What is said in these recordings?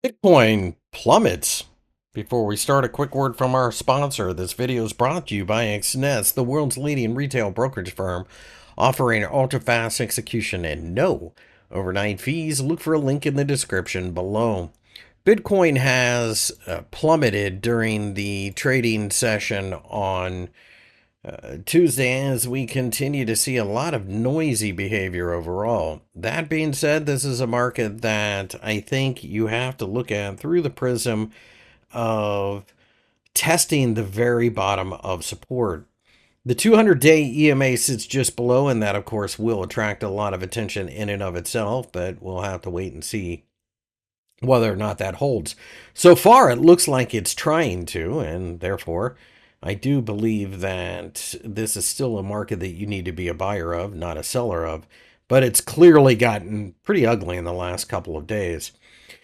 Bitcoin plummets. Before we start, a quick word from our sponsor. This video is brought to you by XNET, the world's leading retail brokerage firm, offering ultra-fast execution and no overnight fees. Look for a link in the description below. Bitcoin has plummeted during the trading session on Tuesday as we continue to see a lot of noisy behavior overall. That being said, this is a market that I think you have to look at through the prism of testing the very bottom of support. The 200-day EMA sits just below, and that, of course, will attract a lot of attention in and of itself, but we'll have to wait and see whether or not that holds. So far, it looks like it's trying to, and therefore, I do believe that this is still a market that you need to be a buyer of, not a seller of, but it's clearly gotten pretty ugly in the last couple of days.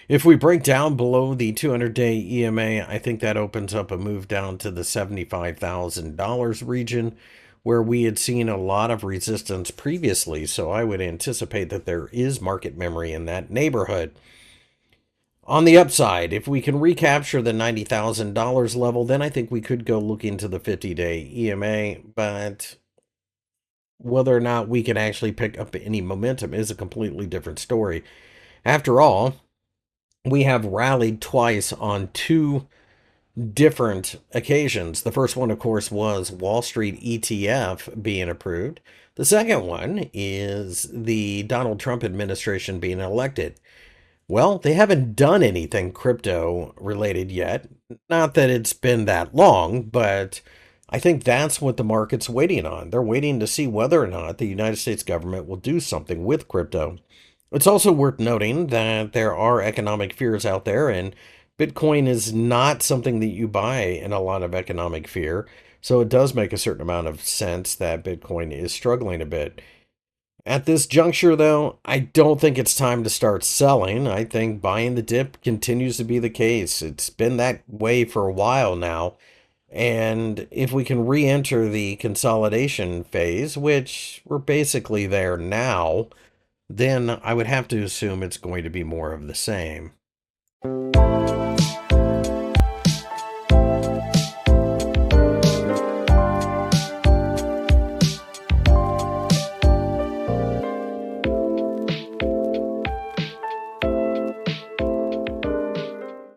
If we break down below the 200-day EMA, I think that opens up a move down to the $75,000 region, where we had seen a lot of resistance previously, so I would anticipate that there is market memory in that neighborhood. On the upside, if we can recapture the $90,000 level, then I think we could go look into the 50-day EMA, but whether or not we can actually pick up any momentum is a completely different story. After all, we have rallied twice on two different occasions. The first one, of course, was Wall Street ETF being approved. The second one is the Donald Trump administration being elected. Well, they haven't done anything crypto related yet. Not that it's been that long, but I think that's what the market's waiting on. They're waiting to see whether or not the United States government will do something with crypto. It's also worth noting that there are economic fears out there, and Bitcoin is not something that you buy in a lot of economic fear. So it does make a certain amount of sense that Bitcoin is struggling a bit. At this juncture, though, I don't think it's time to start selling. I think buying the dip continues to be the case. It's been that way for a while now. And if we can re enter the consolidation phase, which we're basically there now, then I would have to assume it's going to be more of the same.